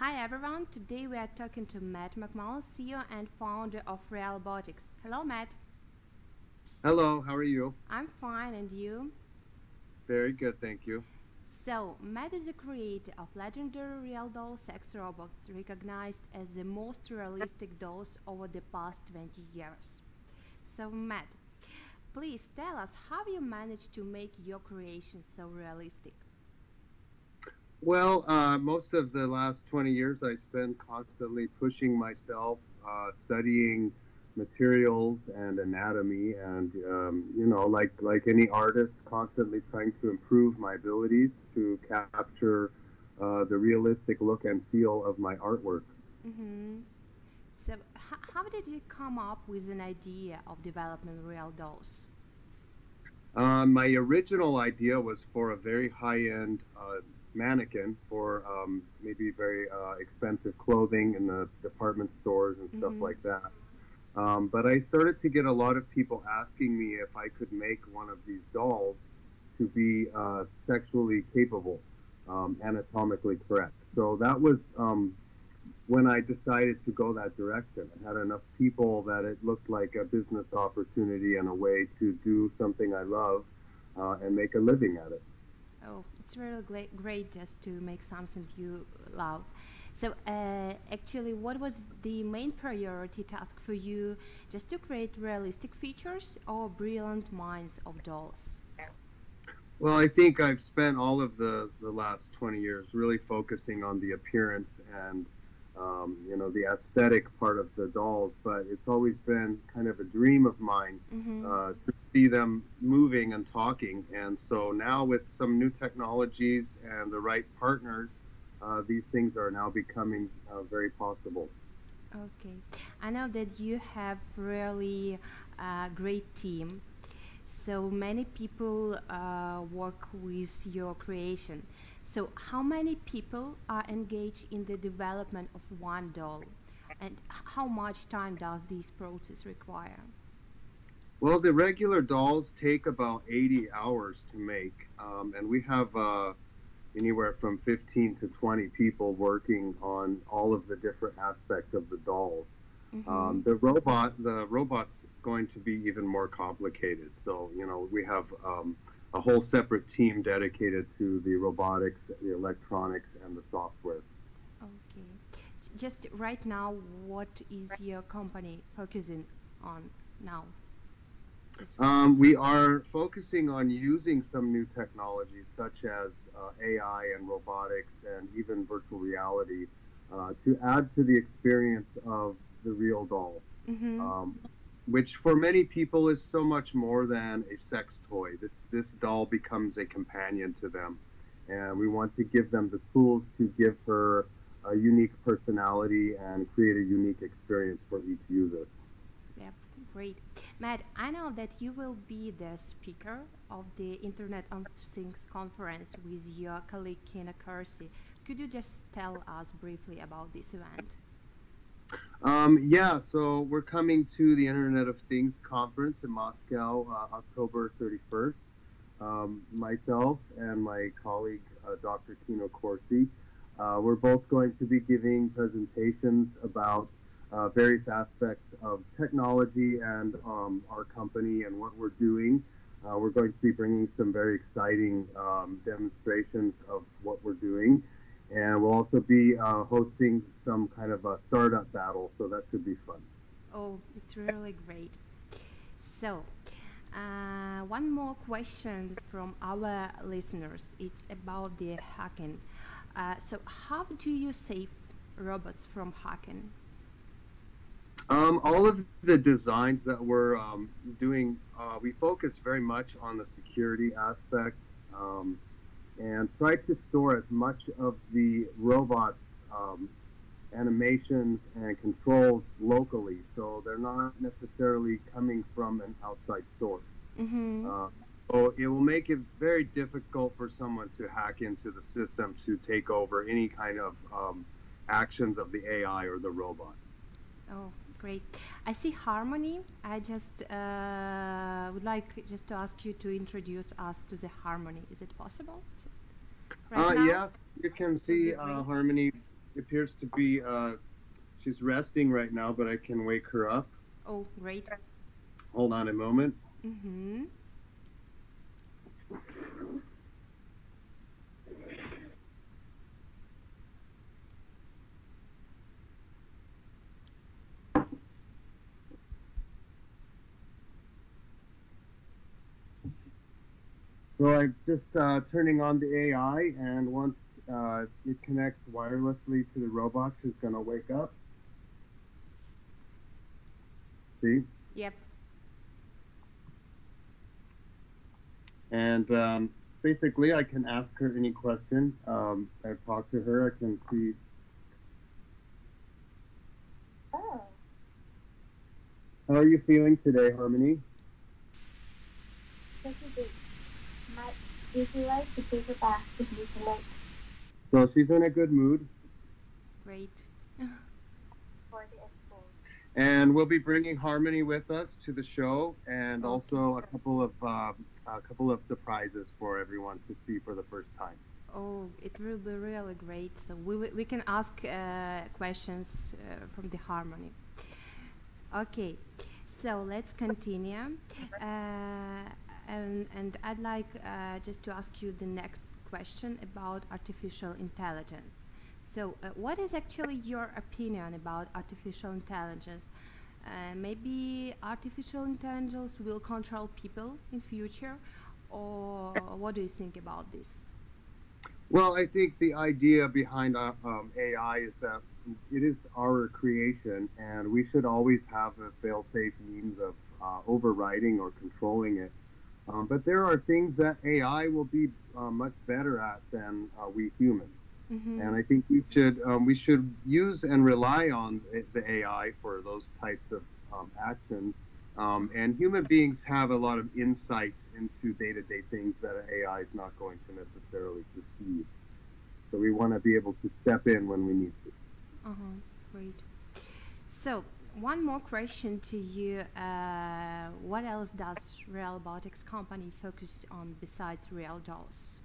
Hi everyone, today we are talking to Мэттом МакМаллен, CEO and founder of RealDoll. Hello Matt. Hello, how are you? I'm fine, and you? Very good, thank you. So, Matt is the creator of legendary RealDoll sex robots, recognized as the most realistic dolls over the past 20 years. So, Matt, please tell us how you managed to make your creation so realistic. Well, most of the last 20 years I spent constantly pushing myself, studying materials and anatomy, and like any artist, constantly trying to improve my abilities to capture the realistic look and feel of my artwork. Mm-hmm. So, how did you come up with an idea of developing real dolls? My original idea was for a very high-end mannequin for maybe very expensive clothing in the department stores and stuff Mm-hmm. like that. But I started to get a lot of people asking me if I could make one of these dolls to be sexually capable, anatomically correct. So that was when I decided to go that direction. I had enough people that it looked like a business opportunity and a way to do something I love and make a living at it. Oh, it's really great just to make something you love. So, actually, what was the main priority task for you? Just to create realistic features or brilliant minds of dolls? Well, I think I've spent all of the last 20 years really focusing on the appearance and the aesthetic part of the dolls, but it's always been kind of a dream of mine Mm-hmm. to see them moving and talking. And so now with some new technologies and the right partners, these things are now becoming very possible. Okay, I know that you have really great team. So many people work with your creation. So how many people are engaged in the development of one doll? And how much time does this process require? Well, the regular dolls take about 80 hours to make, and we have anywhere from 15 to 20 people working on all of the different aspects of the dolls. Mm-hmm. The robot's going to be even more complicated. So, we have a whole separate team dedicated to the robotics, the electronics, and the software. Okay. Just right now, what is your company focusing on now? Just We are focusing on using some new technologies such as AI and robotics and even virtual reality to add to the experience of the real doll, mm-hmm. um, which for many people is so much more than a sex toy. This doll becomes a companion to them, and we want to give them the tools to give her a unique personality and create a unique experience for each user. Yep, great. Matt, I know that you will be the speaker of the Internet of Things conference with your colleague Kina Kersey. Could you just tell us briefly about this event? Yeah, so we're coming to the Internet of Things conference in Moscow, October 31st. Myself and my colleague, Dr. Kino Corsi, we're both going to be giving presentations about various aspects of technology and our company and what we're doing. We're going to be bringing some very exciting demonstrations of what we're doing. And we'll also be hosting some kind of a startup battle, so that should be fun. Oh, it's really great. So, one more question from our listeners. It's about the hacking. So, how do you save robots from hacking? All of the designs that we're doing, we focus very much on the security aspect and try to store as much of the robot's animations and controls locally, so they're not necessarily coming from an outside source. Mm-hmm. Uh, so it will make it very difficult for someone to hack into the system to take over any kind of actions of the AI or the robot. Oh, great. I see Harmony. I just would like just to ask you to introduce us to the Harmony. Is it possible? Just right now? Yes, you can It would be see great. Harmony appears to be, she's resting right now, but I can wake her up. Oh, great. Hold on a moment. Mm-hmm. So I'm just turning on the AI, and once it connects wirelessly to the robot, she's going to wake up. See? Yep. And basically, I can ask her any question. I talk to her. I can see. Oh, How are you feeling today, Harmony? this is it. Might visualize the paper back with me tonight So she's in a good mood, Great. for the expo. and we'll be bringing Harmony with us to the show, and Okay. also a couple of surprises for everyone to see for the first time. Oh, it will be really great. So we can ask questions from the harmony. Okay, so let's continue. And I'd like just to ask you the next question about artificial intelligence. So what is actually your opinion about artificial intelligence? Maybe artificial intelligence will control people in future, or what do you think about this? Well, I think the idea behind AI is that it is our creation, and we should always have a fail-safe means of overriding or controlling it. But there are things that AI will be much better at than we humans, Mm-hmm. and I think we should use and rely on the AI for those types of actions. And human beings have a lot of insights into day-to-day things that an AI is not going to necessarily perceive. So we want to be able to step in when we need to. Uh-huh, great. So, one more question to you. What else does Robotics company focus on besides RealDolls?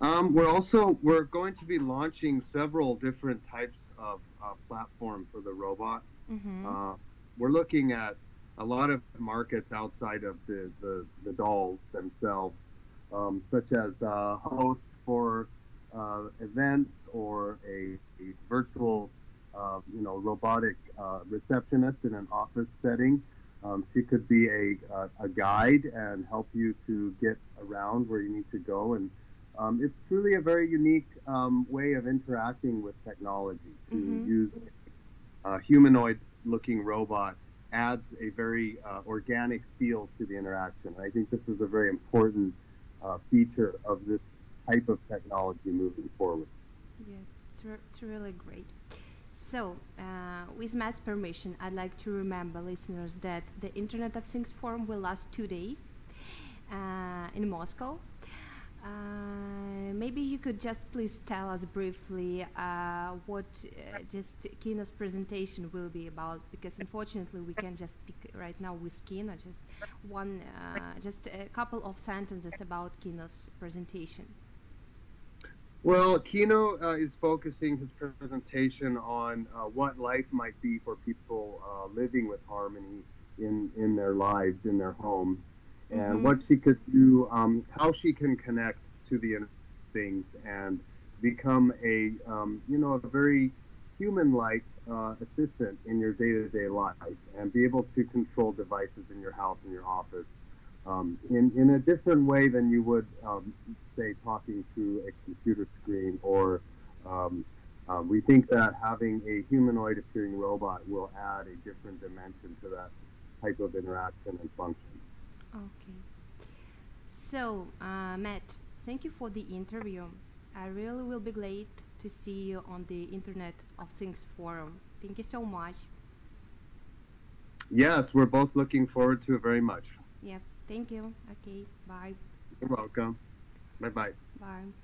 We're going to be launching several different types of platform for the robot. Mm-hmm. We're looking at a lot of markets outside of the dolls themselves, such as hosts for events, or a virtual, robotic receptionist in an office setting. She could be a guide and help you to get around where you need to go. And it's truly a very unique way of interacting with technology. To Mm-hmm. use a humanoid-looking robot adds a very organic feel to the interaction. I think this is a very important feature of this type of technology moving forward. Yeah, it's really great. So, with Matt's permission, I'd like to remember listeners that the Internet of Things forum will last 2 days in Moscow. Maybe you could just please tell us briefly what just Kino's presentation will be about, because unfortunately we can just speak right now with Kino, just a couple of sentences about Kino's presentation. Well, Kino is focusing his presentation on what life might be for people living with harmony in their lives, in their homes, and Mm-hmm. what she could do, how she can connect to the Internet of things and become a very human-like assistant in your day-to-day life, and be able to control devices in your house, in your office, in a different way than you would, say, talking to a computer screen. Or we think that having a humanoid-appearing robot will add a different dimension to that type of interaction and function. Okay. So, Matt, thank you for the interview. I really will be glad to see you on the Internet of Things forum. Thank you so much. Yes, we're both looking forward to it very much. Yeah, thank you. Okay, bye. You're welcome. Bye-bye. Bye.